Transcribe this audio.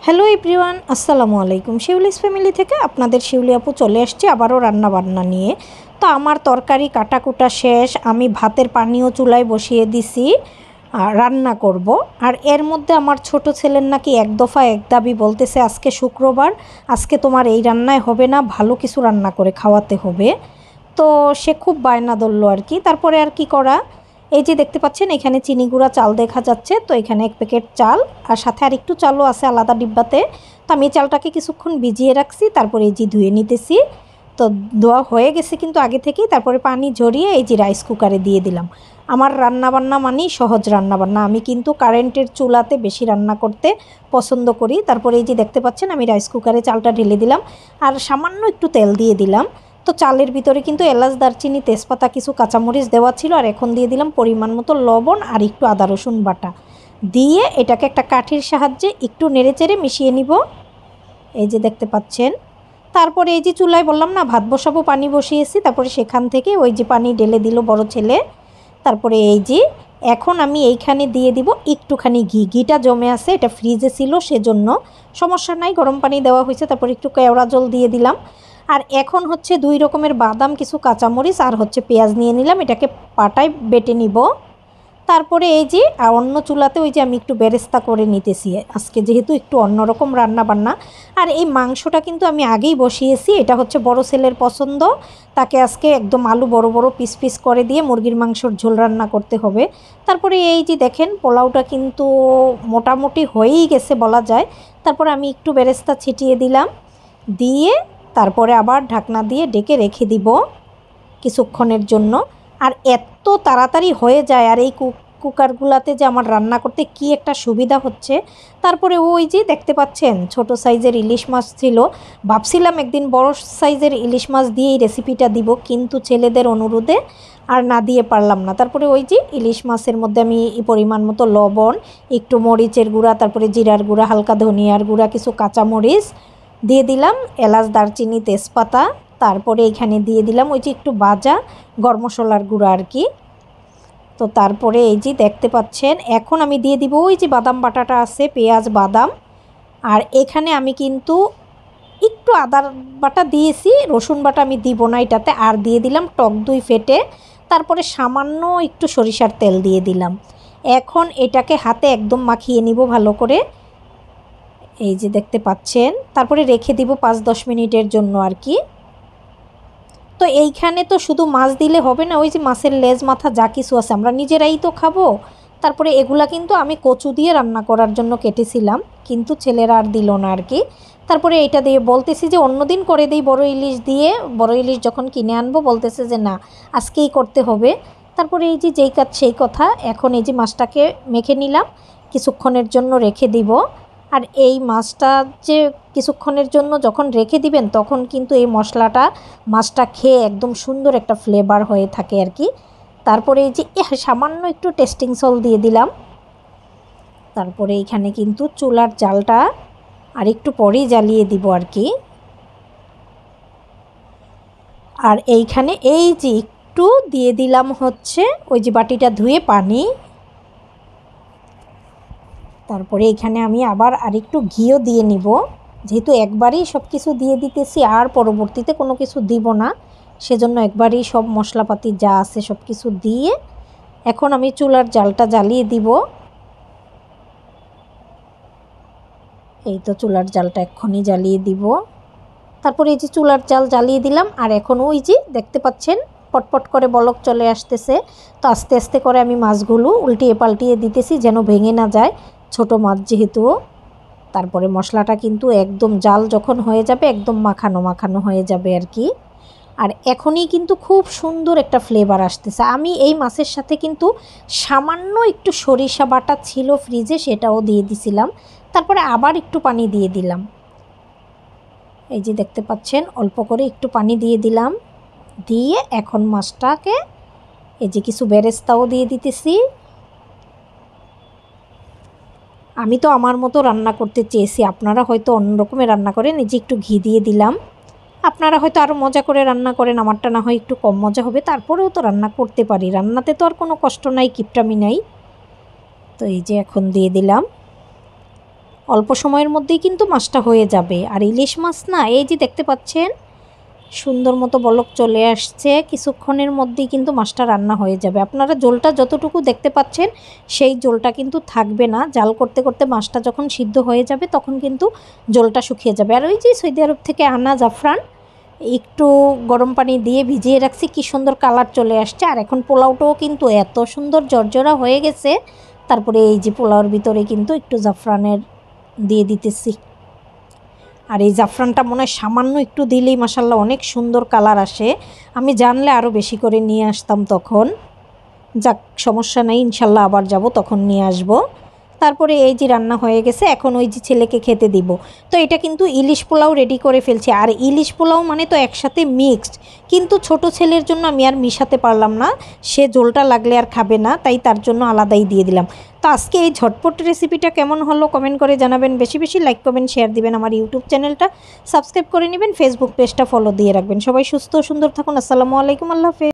Hello everyone, আসসালামু আলাইকুম। Shiuli's family থেকে আপনাদের শিউলি আপু চলে আসছে আবারও রান্না বান্না নিয়ে। তো আমার তরকারি কাটাকুটা শেষ, আমি ভাতের পানিও চুলায় বসিয়ে দিছি, রান্না করব। আর এর মধ্যে আমার ছোট ছেলের নাকি এক দফা এক দাবি, বলতেছে আজকে শুক্রবার, আজকে তোমার এই রান্নায় হবে না, ভালো কিছু রান্না করে খাওয়াতে হবে। তো সে খুব বায়না ধরলো আর কি। তারপরে আর কি করা, এই যে দেখতে পাচ্ছেন এখানে চিনি গুঁড়া চাল দেখা যাচ্ছে। তো এখানে এক প্যাকেট চাল আর সাথে আর একটু চালও আছে আলাদা ডিব্বাতে। তো আমি চালটাকে কিছুক্ষণ ভিজিয়ে রাখছি, তারপরে এই যে ধুয়ে নিতেছি। তো ধোয়া হয়ে গেছে কিন্তু আগে থেকেই। তারপরে পানি ঝরিয়ে এই যে রাইস কুকারে দিয়ে দিলাম। আমার রান্নাবান্না মানেই সহজ রান্নাবান্না, আমি কিন্তু কারেন্টের চুলাতে বেশি রান্না করতে পছন্দ করি। তারপরে এই যে দেখতে পাচ্ছেন আমি রাইস কুকারে চালটা ঢেলে দিলাম আর সামান্য একটু তেল দিয়ে দিলাম। তো চালের ভিতরে কিন্তু এলাচ, দারচিনি, তেজপাতা, কিছু কাঁচামরিচ দেওয়া ছিল। আর এখন দিয়ে দিলাম পরিমাণ মতো লবণ আর একটু আদা রসুন বাটা দিয়ে এটাকে একটা কাঠির সাহায্যে একটু নেড়েচেড়ে মিশিয়ে নিব। এই যে দেখতে পাচ্ছেন। তারপরে এই যে চুলায় বললাম না ভাত বসাবো, পানি বসিয়েছি, তারপরে সেখান থেকে ওই যে পানি ঢেলে দিল বড় ছেলে। তারপরে এই যে এখন আমি এইখানে দিয়ে দিব একটুখানি ঘি। ঘিটা জমে আছে, এটা ফ্রিজে ছিল সেজন্য সমস্যা নাই, গরম পানি দেওয়া হয়েছে। তারপরে একটু কেওড়া জল দিয়ে দিলাম। আর এখন হচ্ছে 2 রকমের বাদাম, কিছু কাঁচামরিচ আর হচ্ছে পেঁয়াজ নিয়ে নিলাম, এটাকে পাটায় বেটে নিব। তারপরে এই যে অন্য চুলাতে ওই যে আমি একটু বেরেস্তা করে নিতেছি আজকে, যেহেতু একটু অন্যরকম রান্না বান্না। আর এই মাংসটা কিন্তু আমি আগেই বসিয়েছি, এটা হচ্ছে বড় ছেলের পছন্দ। তাকে আজকে একদম আলু বড় বড় পিস পিস করে দিয়ে মুরগির মাংসর ঝোল রান্না করতে হবে। তারপরে এই যে দেখেন পোলাওটা কিন্তু মোটামুটি হয়েই গেছে বলা যায়। তারপরে আমি একটু বেরেস্তা ছিটিয়ে দিলাম, দিয়ে তারপরে আবার ঢাকনা দিয়ে ঢেকে রেখে দিব কিছুক্ষণের জন্য। আর এত তাড়াতাড়ি হয়ে যায়, আর এই কুকারগুলোতে যে আমার রান্না করতে কি একটা সুবিধা হচ্ছে। তারপরে ওই যে দেখতে পাচ্ছেন ছোট সাইজের ইলিশ মাছ ছিল, ভাবছিলাম একদিন বড় সাইজের ইলিশ মাছ দিয়ে এই রেসিপিটা দিব, কিন্তু ছেলেদের অনুরোধে আর না দিয়ে পারলাম না। তারপরে ওই যে ইলিশ মাছের মধ্যে আমি পরিমাণ মতো লবণ, একটু মরিচের গুঁড়া, তারপরে জিরার গুঁড়া, হালকা ধনিয়ার গুঁড়া, কিছু কাঁচামরিচ দিয়ে দিলাম, এলাচ, দারচিনি, তেজপাতা। তারপরে এখানে দিয়ে দিলাম ওই যে একটু ভাজা গরম মশলার গুঁড়া আর কি। তো তারপরে এই যে দেখতে পাচ্ছেন এখন আমি দিয়ে দিব ওই যে বাদাম বাটাটা আছে, পেঁয়াজ, বাদাম। আর এখানে আমি কিন্তু একটু আদার বাটা দিয়েছি, রসুন বাটা আমি দিব না এটাতে। আর দিয়ে দিলাম টক দই ফেটে, তারপরে সামান্য একটু সরিষার তেল দিয়ে দিলাম। এখন এটাকে হাতে একদম মাখিয়ে নিব ভালো করে, এই যে দেখতে পাচ্ছেন। তারপরে রেখে দিব 5-10 মিনিটের জন্য আর কি। তো এইখানে তো শুধু মাছ দিলে হবে না, ওই যে মাছের লেজ, মাথা যা কিছু আছে আমরা নিজেরাই তো খাবো। তারপরে এগুলা কিন্তু আমি কচু দিয়ে রান্না করার জন্য কেটেছিলাম, কিন্তু ছেলেরা আর দিল না আর কি। তারপরে এটা দিয়ে বলতেছি যে অন্যদিন করে দিই বড় ইলিশ দিয়ে, বড় ইলিশ যখন কিনে আনবো বলতেছে যে না আজকেই করতে হবে। তারপরে এই যে যেই কাজ সেই কথা, এখন এই যে মাছটাকে মেখে নিলাম, কিছুক্ষণের জন্য রেখে দিব। আর এই মাছটা যে কিছুক্ষণের জন্য যখন রেখে দিবেন তখন কিন্তু এই মশলাটা মাছটা খেয়ে একদম সুন্দর একটা ফ্লেভার হয়ে থাকে আর কি। তারপরে এই যে সামান্য একটু টেস্টিং সল্ট দিয়ে দিলাম। তারপরে এইখানে কিন্তু চুলার জালটা আর একটু পরেই জ্বালিয়ে দিব আর কি। আর এইখানে এই যে একটু দিয়ে দিলাম হচ্ছে ওই যে বাটিটা ধুয়ে পানি। তারপরে এখানে আমি আবার আরেকটু ঘিও দিয়ে নিব, যেহেতু একবারেই সব কিছু দিয়ে দিতেছি আর পরবর্তীতে কোনো কিছু দিব না, সেজন্য একবারেই সব মশলাপাতি যা আছে সব কিছু দিয়ে এখন আমি চুলার জালটা জ্বালিয়ে দিব। এই তো চুলার জালটা এক্ষুনি জ্বালিয়ে দিব। তারপরে এই যে চুলার জাল জ্বালিয়ে দিলাম, আর এখন ওই যে দেখতে পাচ্ছেন পটপট করে বলক চলে আসতেছে। তো আস্তে আস্তে করে আমি মাছগুলো উল্টিয়ে পাল্টিয়ে দিতেছি যেন ভেঙে না যায়, ছোট মাছ যেহেতু। তারপরে মশলাটা কিন্তু একদম জাল যখন হয়ে যাবে একদম মাখানো মাখানো হয়ে যাবে আর কি। আর এখনই কিন্তু খুব সুন্দর একটা ফ্লেভার আসতেছে। আমি এই মাছের সাথে কিন্তু সামান্য একটু সরিষা বাটা ছিল ফ্রিজে, সেটাও দিয়ে দিছিলাম। তারপরে আবার একটু পানি দিয়ে দিলাম, এই যে দেখতে পাচ্ছেন অল্প করে একটু পানি দিয়ে দিলাম। দিয়ে এখন মাছটাকে এই যে কিছু বেরেস্তাও দিয়ে দিতেছি। আমি তো আমার মতো রান্না করতে চেয়েছি, আপনারা হয়তো অন্য রকমের রান্না করেন। এই যে একটু ঘি দিয়ে দিলাম, আপনারা হয়তো আরও মজা করে রান্না করেন, আমারটা না হয় একটু কম মজা হবে, তারপরেও তো রান্না করতে পারি, রান্নাতে তো আর কোনো কষ্ট নাই, কিপটামি নাই। তো এই যে এখন দিয়ে দিলাম। অল্প সময়ের মধ্যেই কিন্তু মাছটা হয়ে যাবে। আর ইলিশ মাছ না, এই যে দেখতে পাচ্ছেন সুন্দর মতো বলক চলে আসছে, কিছুক্ষণের মধ্যেই কিন্তু মাছটা রান্না হয়ে যাবে। আপনারা ঝোলটা যতটুকু দেখতে পাচ্ছেন সেই ঝোলটা কিন্তু থাকবে না, জাল করতে করতে মাছটা যখন সিদ্ধ হয়ে যাবে তখন কিন্তু ঝোলটা শুকিয়ে যাবে। আর ওই যে সৌদি আরব থেকে আনা জাফরান একটু গরম পানি দিয়ে ভিজিয়ে রাখছি, কি সুন্দর কালার চলে আসছে। আর এখন পোলাওটাও কিন্তু এত সুন্দর জর্জরা হয়ে গেছে। তারপরে এই যে পোলাওর ভিতরে কিন্তু একটু জাফরানের দিয়ে দিতেছি। আর এই জাফরানটা মনে হয় সামান্য একটু দিলেই মাশাল্লাহ অনেক সুন্দর কালার আসে। আমি জানলে আরও বেশি করে নিয়ে আসতাম তখন। যাক, সমস্যা নেই, ইনশাল্লাহ আবার যাব তখন নিয়ে আসব। তারপরে এই যে রান্না হয়ে গেছে, এখন ওই যে ছেলেকে খেতে দিব। তো এটা কিন্তু ইলিশ পোলাও রেডি করে ফেলছি। আর ইলিশ পোলাও মানে তো একসাথে মিক্সড, কিন্তু ছোট ছেলের জন্য আমি আর মিশাতে পারলাম না, সে ঝোলটা লাগলে আর খাবে না, তাই তার জন্য আলাদাই দিয়ে দিলাম। তো আজকে এই ঝটপট রেসিপিটা কেমন হলো কমেন্ট করে জানাবেন। বেশি বেশি লাইক কমেন্ট শেয়ার দিবেন। আমার ইউটিউব চ্যানেলটা সাবস্ক্রাইব করে নেবেন, ফেসবুক পেজটা ফলো দিয়ে রাখবেন। সবাই সুস্থ সুন্দর থাকুন। আসসালামু আলাইকুম, আল্লাহ হাফেজ।